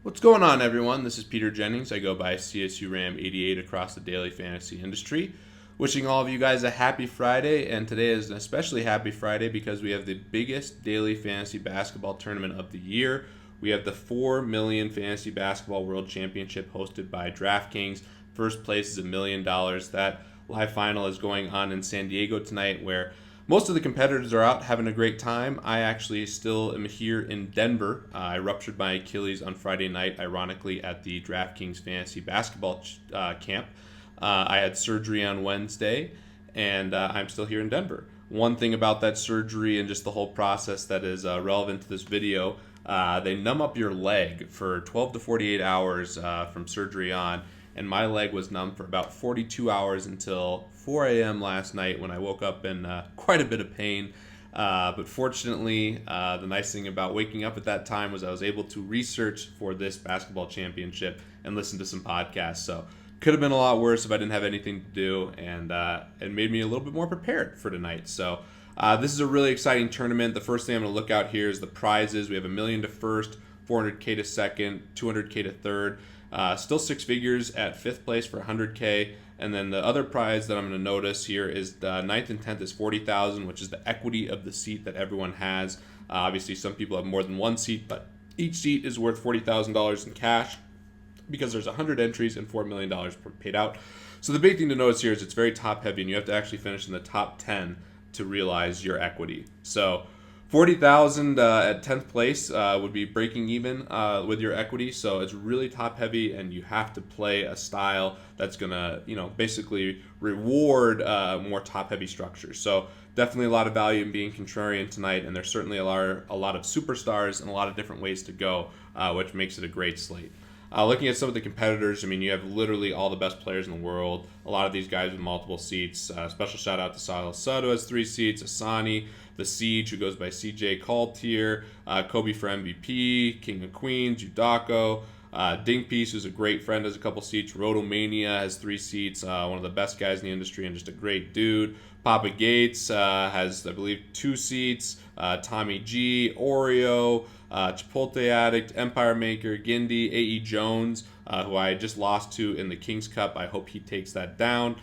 What's going on, everyone? This is Peter Jennings. I go by CSURAM88 across the daily fantasy industry. Wishing all of you guys a happy Friday, and today is an especially happy Friday because we have the biggest daily fantasy basketball tournament of the year. We have the 4 million Fantasy Basketball World Championship hosted by DraftKings. First place is $1 million. That live final is going on in San Diego tonight, where most of the competitors are out having a great time. I actually still am here in Denver. I ruptured my Achilles on Friday night, ironically, at the DraftKings Fantasy Basketball camp. I had surgery on Wednesday, and I'm still here in Denver. One thing about that surgery and just the whole process that is relevant to this video, they numb up your leg for 12 to 48 hours from surgery on. And my leg was numb for about 42 hours until 4 a.m. last night when I woke up in quite a bit of pain. But fortunately, the nice thing about waking up at that time was I was able to research for this basketball championship and listen to some podcasts. So could have been a lot worse if I didn't have anything to do, and it made me a little bit more prepared for tonight. So this is a really exciting tournament. The first thing I'm going to look out here is the prizes. We have $1 million to first, $400K to second, $200K to third. Still six figures at fifth place for $100K, and then the other prize that I'm going to notice here is the 9th and 10th is $40,000, which is the equity of the seat that everyone has. Obviously, some people have more than one seat, but each seat is worth $40,000 in cash because there's 100 entries and $4 million paid out. So the big thing to notice here is it's very top heavy, and you have to actually finish in the top 10 to realize your equity. So 40,000 at 10th place would be breaking even with your equity, so it's really top heavy, and you have to play a style that's gonna, basically reward more top heavy structures. So definitely a lot of value in being contrarian tonight, and there's certainly a lot of superstars and a lot of different ways to go, which makes it a great slate. Looking at some of the competitors, you have literally all the best players in the world. A lot of these guys with multiple seats. Special shout out to Silas Soto has 3 seats. Asani, the Siege, who goes by CJ Caltier, Kobe for MVP, King of Queens, Udako, Dingpiece, who's a great friend, has a couple seats. Rotomania has 3 seats. One of the best guys in the industry and just a great dude. Papa Gates has, I believe, 2 seats. Tommy G, Oreo, Chipotle Addict, Empire Maker, Gindi, A.E. Jones, who I just lost to in the Kings Cup. I hope he takes that down.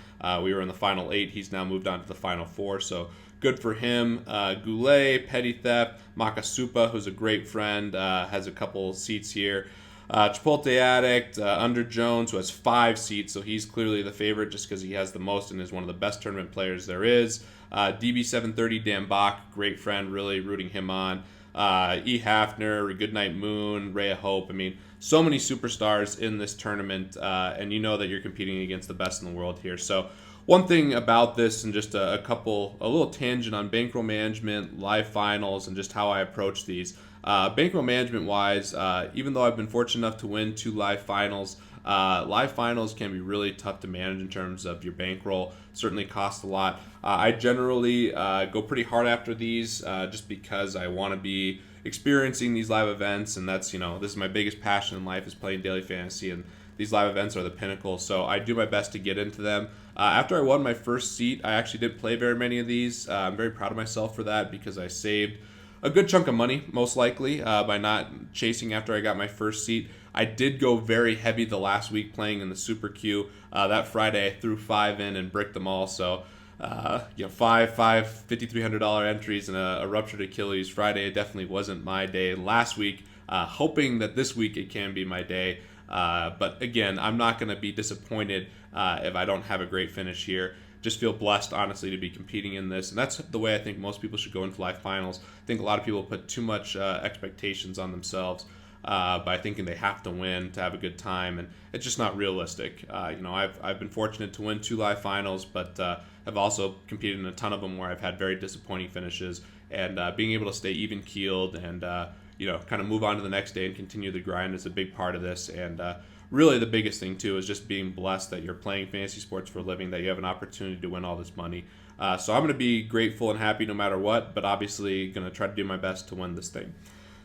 We were in the final 8. He's now moved on to the final 4, so good for him. Goulet, Petty Theft, Makasupa, who's a great friend, has a couple seats here. Chipotle Addict, Under Jones, who has 5 seats, so he's clearly the favorite just because he has the most and is one of the best tournament players there is. DB730, Dan Bach, great friend, really rooting him on. E. Hafner, Goodnight Moon, Ray of Hope. So many superstars in this tournament, and you know that you're competing against the best in the world here. So one thing about this, and just a little tangent on bankroll management, live finals, and just how I approach these. Bankroll management wise, even though I've been fortunate enough to win 2 live finals can be really tough to manage in terms of your bankroll. Certainly cost a lot. I generally go pretty hard after these just because I want to be experiencing these live events, and that's, this is my biggest passion in life, is playing daily fantasy, and these live events are the pinnacle, so I do my best to get into them. After I won my first seat, I actually didn't play very many of these. I'm very proud of myself for that because I saved a good chunk of money, most likely, by not chasing after I got my first seat. I did go very heavy the last week playing in the Super Q. That Friday, I threw 5 in and bricked them all. So, five $5,300 entries and a ruptured Achilles. Friday definitely wasn't my day last week. Hoping that this week it can be my day. But again, I'm not going to be disappointed if I don't have a great finish here. Just feel blessed, honestly, to be competing in this. And that's the way I think most people should go into live finals. I think a lot of people put too much expectations on themselves by thinking they have to win to have a good time, and it's just not realistic. I've been fortunate to win 2 live finals, but I've also competed in a ton of them where I've had very disappointing finishes, and being able to stay even-keeled and kind of move on to the next day and continue the grind is a big part of this. And really the biggest thing too is just being blessed that you're playing fantasy sports for a living, that you have an opportunity to win all this money. So I'm going to be grateful and happy no matter what, but obviously going to try to do my best to win this thing.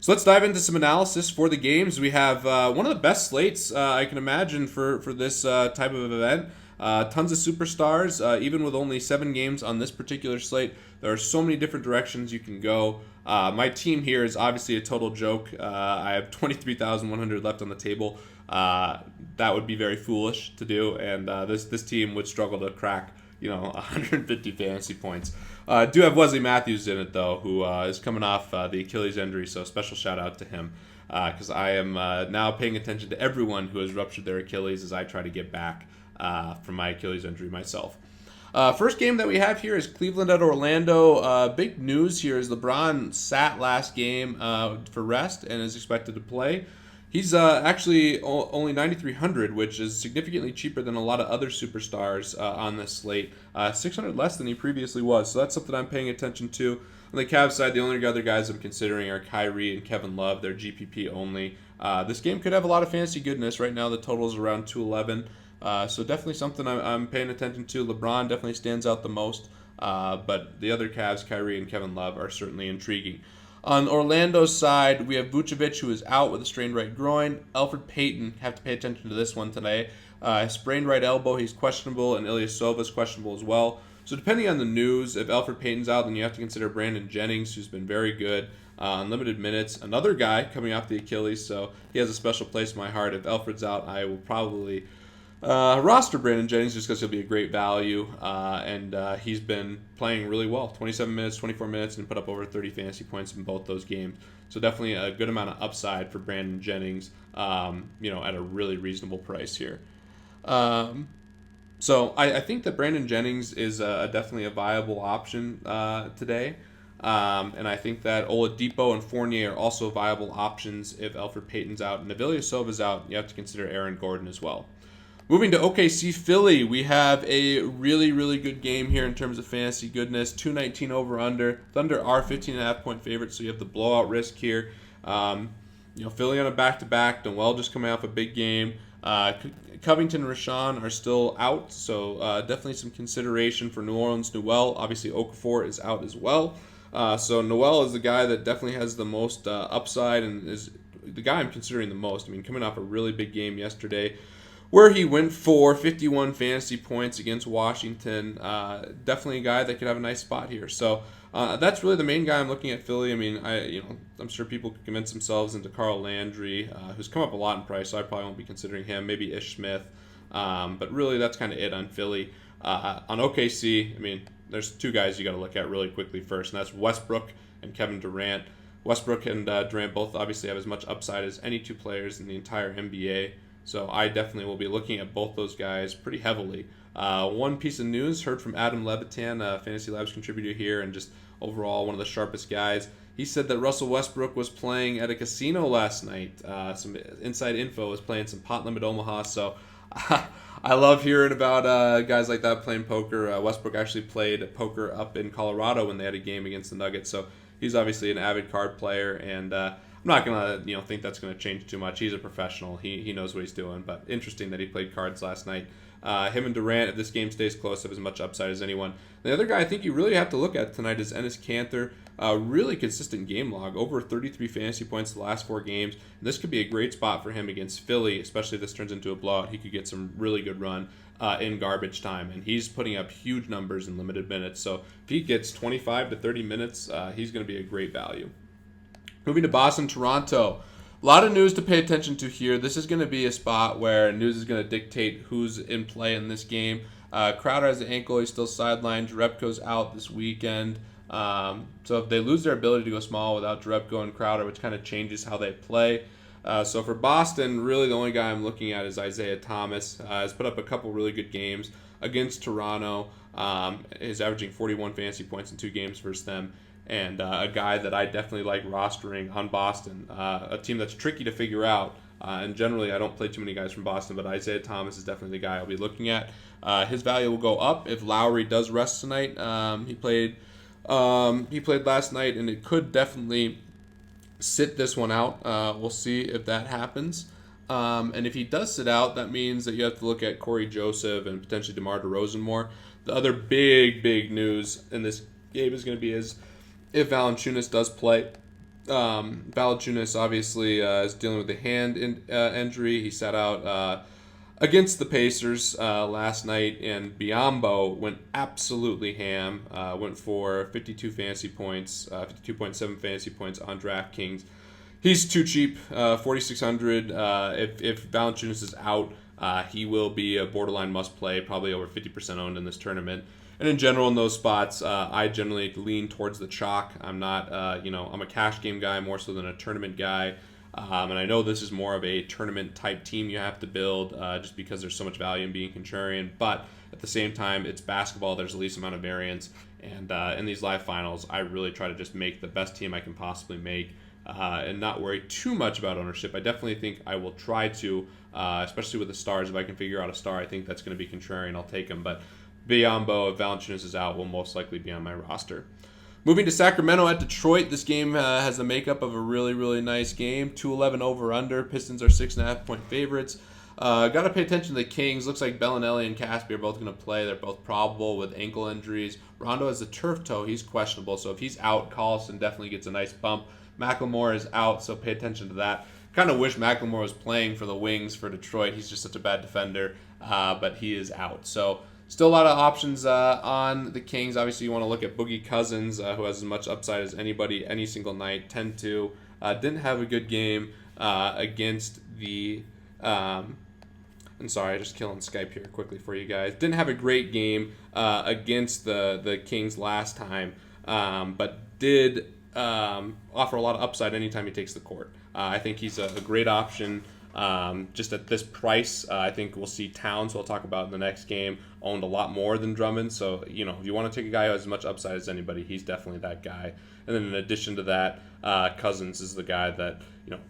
So let's dive into some analysis for the games. We have one of the best slates I can imagine for this type of event. Tons of superstars. Even with only 7 games on this particular slate, there are so many different directions you can go. My team here is obviously a total joke. I have 23,100 left on the table. That would be very foolish to do, and this team would struggle to crack 150 fantasy points. Do have Wesley Matthews in it though, who is coming off the Achilles injury, so special shout out to him, because I am now paying attention to everyone who has ruptured their Achilles as I try to get back from my Achilles injury myself. First game that we have here is Cleveland at Orlando. Big news here is LeBron sat last game for rest and is expected to play. He's actually only 9,300, which is significantly cheaper than a lot of other superstars on this slate. 600 less than he previously was, so that's something I'm paying attention to. On the Cavs side, the only other guys I'm considering are Kyrie and Kevin Love. They're GPP only. This game could have a lot of fantasy goodness. Right now, the total is around 211. So definitely something I'm paying attention to. LeBron definitely stands out the most, but the other Cavs, Kyrie and Kevin Love, are certainly intriguing. On Orlando's side, we have Vucevic, who is out with a strained right groin. Elfrid Payton, have to pay attention to this one today. Sprained right elbow, he's questionable, and Ilyasova is questionable as well. So depending on the news, if Elfrid Payton's out, then you have to consider Brandon Jennings, who's been very good on limited minutes. Another guy coming off the Achilles, so he has a special place in my heart. If Elfrid's out, I will probably roster Brandon Jennings just because he'll be a great value, and he's been playing really well. 27 minutes, 24 minutes, and put up over 30 fantasy points in both those games. So definitely a good amount of upside for Brandon Jennings, at a really reasonable price here. So I think that Brandon Jennings is definitely a viable option today. And I think that Oladipo and Fournier are also viable options if Elfrid Payton's out. And if Ilyasova's out, you have to consider Aaron Gordon as well. Moving to OKC Philly, we have a really, really good game here in terms of fantasy goodness. 219 over under. Thunder are 15.5 point favorites, so you have the blowout risk here. Philly on a back-to-back. Noel just coming off a big game. Covington and Rashawn are still out, so definitely some consideration for New Orleans. Noel, obviously Okafor is out as well. So Noel is the guy that definitely has the most upside and is the guy I'm considering the most. I mean, coming off a really big game yesterday, where he went for 51 fantasy points against Washington. Definitely a guy that could have a nice spot here. So that's really the main guy I'm looking at Philly. I mean, I'm sure people could convince themselves into Carl Landry, who's come up a lot in price, so I probably won't be considering him. Maybe Ish Smith. But really, that's kind of it on Philly. On OKC, I mean, there's 2 guys you got to look at really quickly first, and that's Westbrook and Kevin Durant. Westbrook and Durant both obviously have as much upside as any 2 players in the entire NBA. So I definitely will be looking at both those guys pretty heavily. One piece of news, heard from Adam Levitan, a Fantasy Labs contributor here, and just overall one of the sharpest guys. He said that Russell Westbrook was playing at a casino last night. Some inside info, was playing some pot limit Omaha. So I love hearing about guys like that playing poker. Westbrook actually played poker up in Colorado when they had a game against the Nuggets. So he's obviously an avid card player, and I'm not gonna think that's gonna change too much. He's a professional. He knows what he's doing. But interesting that he played cards last night. Him and Durant, if this game stays close, have as much upside as anyone. The other guy I think you really have to look at tonight is Enes Kanter. Really consistent game log, over 33 fantasy points the last 4 games. And this could be a great spot for him against Philly, especially if this turns into a blowout. He could get some really good run in garbage time, and he's putting up huge numbers in limited minutes. So if he gets 25 to 30 minutes, he's going to be a great value. Moving to Boston, Toronto. A lot of news to pay attention to here. This is going to be a spot where news is going to dictate who's in play in this game. Crowder has an ankle. He's still sidelined. Jerebko's out this weekend. So if they lose their ability to go small without Jerebko and Crowder, which kind of changes how they play. So for Boston, really the only guy I'm looking at is Isaiah Thomas. Has put up a couple really good games against Toronto. Is averaging 41 fantasy points in 2 games versus them. And a guy that I definitely like rostering on Boston, a team that's tricky to figure out. And generally, I don't play too many guys from Boston, but Isaiah Thomas is definitely the guy I'll be looking at. His value will go up if Lowry does rest tonight. He played last night, and it could definitely sit this one out. We'll see if that happens. And if he does sit out, that means that you have to look at Corey Joseph and potentially DeMar DeRozan more. The other big news in this game is going to be if Valanciunas does play. Valanciunas obviously is dealing with a hand injury. He sat out against the Pacers last night, and Biyombo went absolutely ham. Went for 52 fantasy points, 52.7 fantasy points on DraftKings. He's too cheap, 4,600. If Valanciunas is out, he will be a borderline must play, probably over 50% owned in this tournament. And in general, in those spots, I generally lean towards the chalk. I'm not, I'm a cash game guy more so than a tournament guy. And I know this is more of a tournament type team you have to build just because there's so much value in being contrarian. But at the same time, it's basketball. There's the least amount of variance. And in these live finals, I really try to just make the best team I can possibly make and not worry too much about ownership. I definitely think I will try to, especially with the stars. If I can figure out a star, I think that's going to be contrarian. I'll take him. But Biyombo, if Valanciunas is out, will most likely be on my roster. Moving to Sacramento at Detroit, this game has the makeup of a really, really nice game. 211 over-under. Pistons are 6.5-point favorites. Got to pay attention to the Kings. Looks like Bellinelli and Caspi are both going to play. They're both probable with ankle injuries. Rondo has a turf toe. He's questionable. So if he's out, Collison definitely gets a nice bump. McLemore is out, so pay attention to that. Kind of wish McLemore was playing for the Wings for Detroit. He's just such a bad defender, but he is out. So still a lot of options on the Kings. Obviously, you want to look at Boogie Cousins, who has as much upside as anybody any single night, 10-2. Didn't have a good game against the... I'm sorry, I'm just killing Skype here quickly for you guys. Didn't have a great game against the Kings last time, but did offer a lot of upside anytime he takes the court. I think he's a great option. Just at this price, I think we'll see Towns, who I'll talk about in the next game, owned a lot more than Drummond. So, if you want to take a guy who has as much upside as anybody, he's definitely that guy. And then in addition to that, Cousins is the guy that,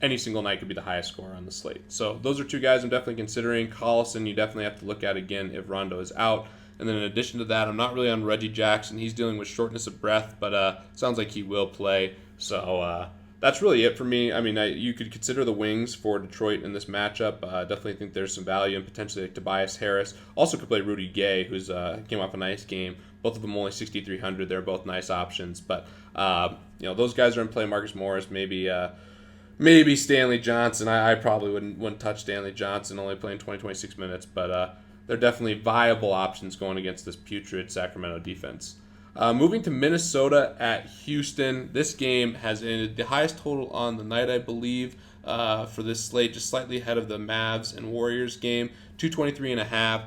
any single night could be the highest scorer on the slate. So those are two guys I'm definitely considering. Collison, you definitely have to look at again if Rondo is out. And then in addition to that, I'm not really on Reggie Jackson. He's dealing with shortness of breath, but sounds like he will play. So that's really it for me. I mean, you could consider the Wings for Detroit in this matchup. Definitely think there's some value in potentially like Tobias Harris. Also could play Rudy Gay, who's came off a nice game. Both of them only 6,300. They're both nice options. But, those guys are in play. Marcus Morris, maybe Stanley Johnson. I probably wouldn't touch Stanley Johnson, only playing 26 minutes. But they're definitely viable options going against this putrid Sacramento defense. Moving to Minnesota at Houston, this game has ended the highest total on the night, I believe, for this slate, just slightly ahead of the Mavs and Warriors game, 223.5.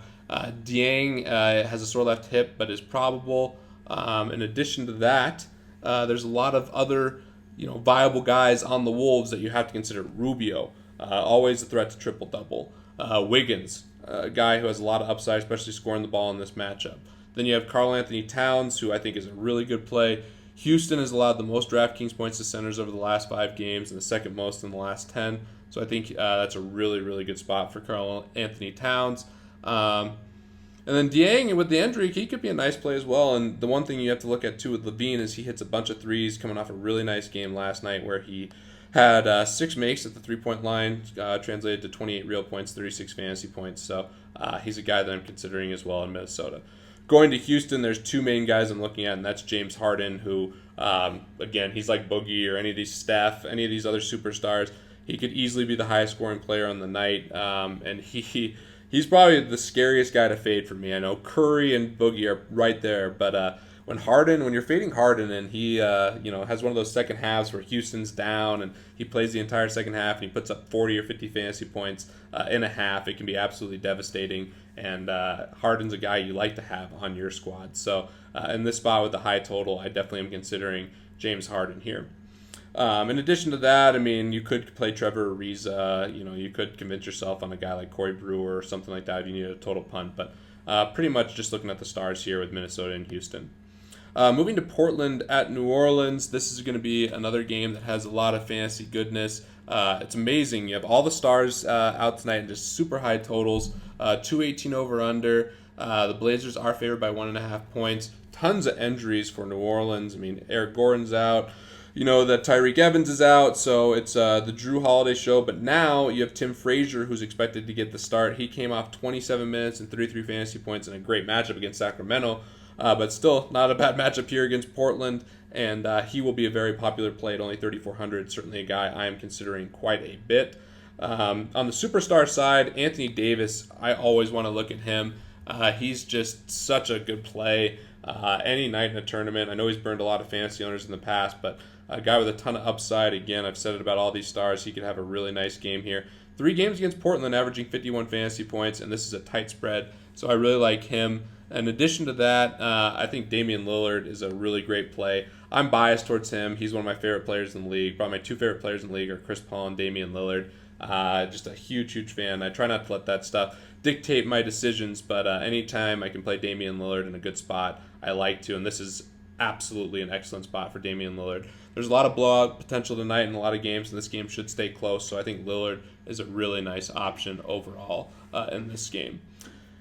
Dieng has a sore left hip, but is probable. In addition to that, there's a lot of other, viable guys on the Wolves that you have to consider. Rubio, always a threat to triple-double. Wiggins, a guy who has a lot of upside, especially scoring the ball in this matchup. Then you have Karl Anthony Towns, who I think is a really good play. Houston has allowed the most DraftKings points to centers over the last 5 games and the second most in the last 10. So I think that's a really, really good spot for Karl Anthony Towns. And then Dieng, with the injury, he could be a nice play as well. And the one thing you have to look at, too, with Levine is he hits a bunch of threes coming off a really nice game last night where he had 6 makes at the three-point line, translated to 28 real points, 36 fantasy points. So he's a guy that I'm considering as well in Minnesota. Going to Houston, there's 2 main guys I'm looking at, and that's James Harden, who, again, he's like Boogie or any of these Steph, any of these other superstars. He could easily be the highest scoring player on the night, and he's probably the scariest guy to fade for me. I know Curry and Boogie are right there, but when you're fading Harden and he has one of those second halves where Houston's down and he plays the entire second half and he puts up 40 or 50 fantasy points in a half, it can be absolutely devastating. And Harden's a guy you like to have on your squad. So in this spot with the high total, I definitely am considering James Harden here. In addition to that, I mean, you could play Trevor Ariza. You could convince yourself on a guy like Corey Brewer or something like that if you need a total punt. But pretty much just looking at the stars here with Minnesota and Houston. Moving to Portland at New Orleans, this is going to be another game that has a lot of fantasy goodness. It's amazing. You have all the stars out tonight and just super high totals. 218 over under. The Blazers are favored by 1.5 points. Tons of injuries for New Orleans. I mean, Eric Gordon's out. That Tyreek Evans is out, so it's the Drew Holiday show. But now you have Tim Frazier, who's expected to get the start. He came off 27 minutes and 33 fantasy points in a great matchup against Sacramento. But still, not a bad matchup here against Portland, and he will be a very popular play at only 3,400. Certainly a guy I am considering quite a bit. On the superstar side, Anthony Davis, I always want to look at him. He's just such a good play any night in a tournament. I know he's burned a lot of fantasy owners in the past, but a guy with a ton of upside. Again, I've said it about all these stars. He could have a really nice game here. 3 games against Portland, averaging 51 fantasy points, and this is a tight spread, so I really like him. In addition to that, I think Damian Lillard is a really great play. I'm biased towards him. He's one of my favorite players in the league. Probably my 2 favorite players in the league are Chris Paul and Damian Lillard. Just a huge fan. I try not to let that stuff dictate my decisions, but anytime I can play Damian Lillard in a good spot, I like to, and this is absolutely an excellent spot for Damian Lillard. There's a lot of blowout potential tonight in a lot of games, and this game should stay close, so I think Lillard is a really nice option overall in this game.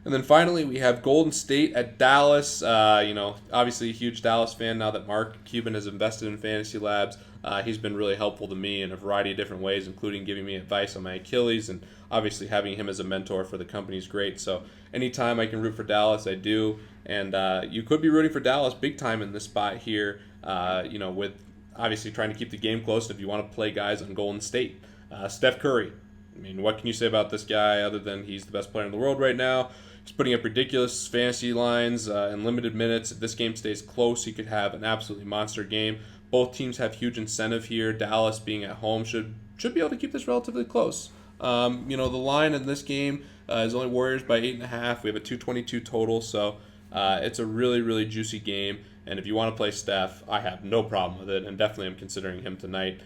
And then finally, we have Golden State at Dallas. Obviously a huge Dallas fan now that Mark Cuban has invested in Fantasy Labs. He's been really helpful to me in a variety of different ways, including giving me advice on my Achilles, and obviously having him as a mentor for the company is great. So anytime I can root for Dallas, I do. And you could be rooting for Dallas big time in this spot here, with obviously trying to keep the game close if you want to play guys on Golden State. Steph Curry. I mean, what can you say about this guy other than he's the best player in the world right now? He's putting up ridiculous fantasy lines in limited minutes. If this game stays close, he could have an absolutely monster game. Both teams have huge incentive here. Dallas, being at home, should be able to keep this relatively close. The line in this game is only Warriors by 8.5. We have a 222 total, so it's a really juicy game. And if you want to play Steph, I have no problem with it, and definitely I'm considering him tonight.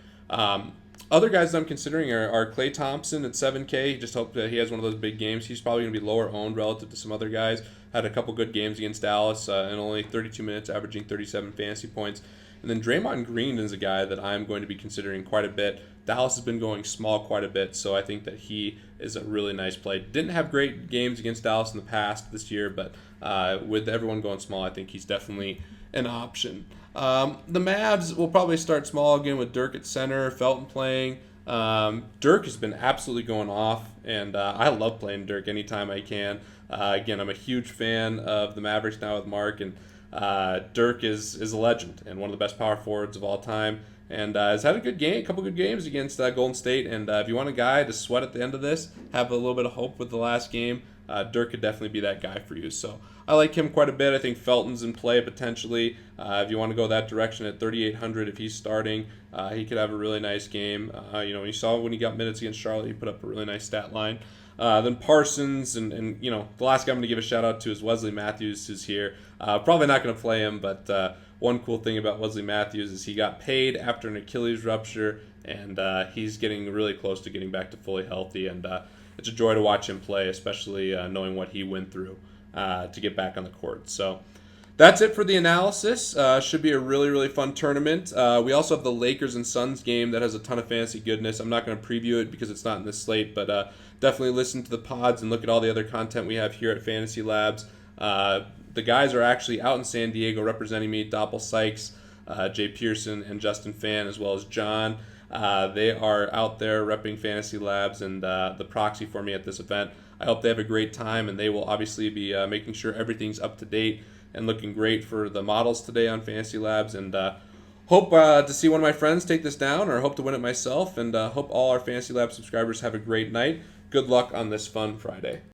Other guys that I'm considering are Klay Thompson at 7K. Just hope that he has one of those big games. He's probably going to be lower owned relative to some other guys. Had a couple good games against Dallas in only 32 minutes, averaging 37 fantasy points. And then Draymond Green is a guy that I'm going to be considering quite a bit. Dallas has been going small quite a bit, so I think that he is a really nice play. Didn't have great games against Dallas in the past this year, but with everyone going small, I think he's definitely an option. The Mavs will probably start small again with Dirk at center, Felton playing. Dirk has been absolutely going off, and I love playing Dirk anytime I can. Again, I'm a huge fan of the Mavericks now with Mark, and Dirk is a legend and one of the best power forwards of all time, and has had a couple good games against Golden State. And if you want a guy to sweat at the end of this, have a little bit of hope with the last game, Dirk could definitely be that guy for you. So I like him quite a bit. I think Felton's in play potentially. If you want to go that direction at 3,800, if he's starting, he could have a really nice game. You saw when he got minutes against Charlotte, he put up a really nice stat line. Then Parsons, and the last guy I'm going to give a shout out to is Wesley Matthews, who's here. Probably not going to play him, but one cool thing about Wesley Matthews is he got paid after an Achilles rupture, and he's getting really close to getting back to fully healthy, and it's a joy to watch him play, especially knowing what he went through to get back on the court. So that's it for the analysis. Should be a really fun tournament. We also have the Lakers and Suns game that has a ton of fantasy goodness. I'm not going to preview it because it's not in this slate, but definitely listen to the pods and look at all the other content we have here at Fantasy Labs. The guys are actually out in San Diego representing me, Doppel Sykes, Jay Pearson, and Justin Fan, as well as John. They are out there repping Fantasy Labs and the proxy for me at this event. I hope they have a great time, and they will obviously be making sure everything's up to date and looking great for the models today on Fantasy Labs. And hope to see one of my friends take this down, or hope to win it myself, and hope all our Fantasy Labs subscribers have a great night. Good luck on this fun Friday.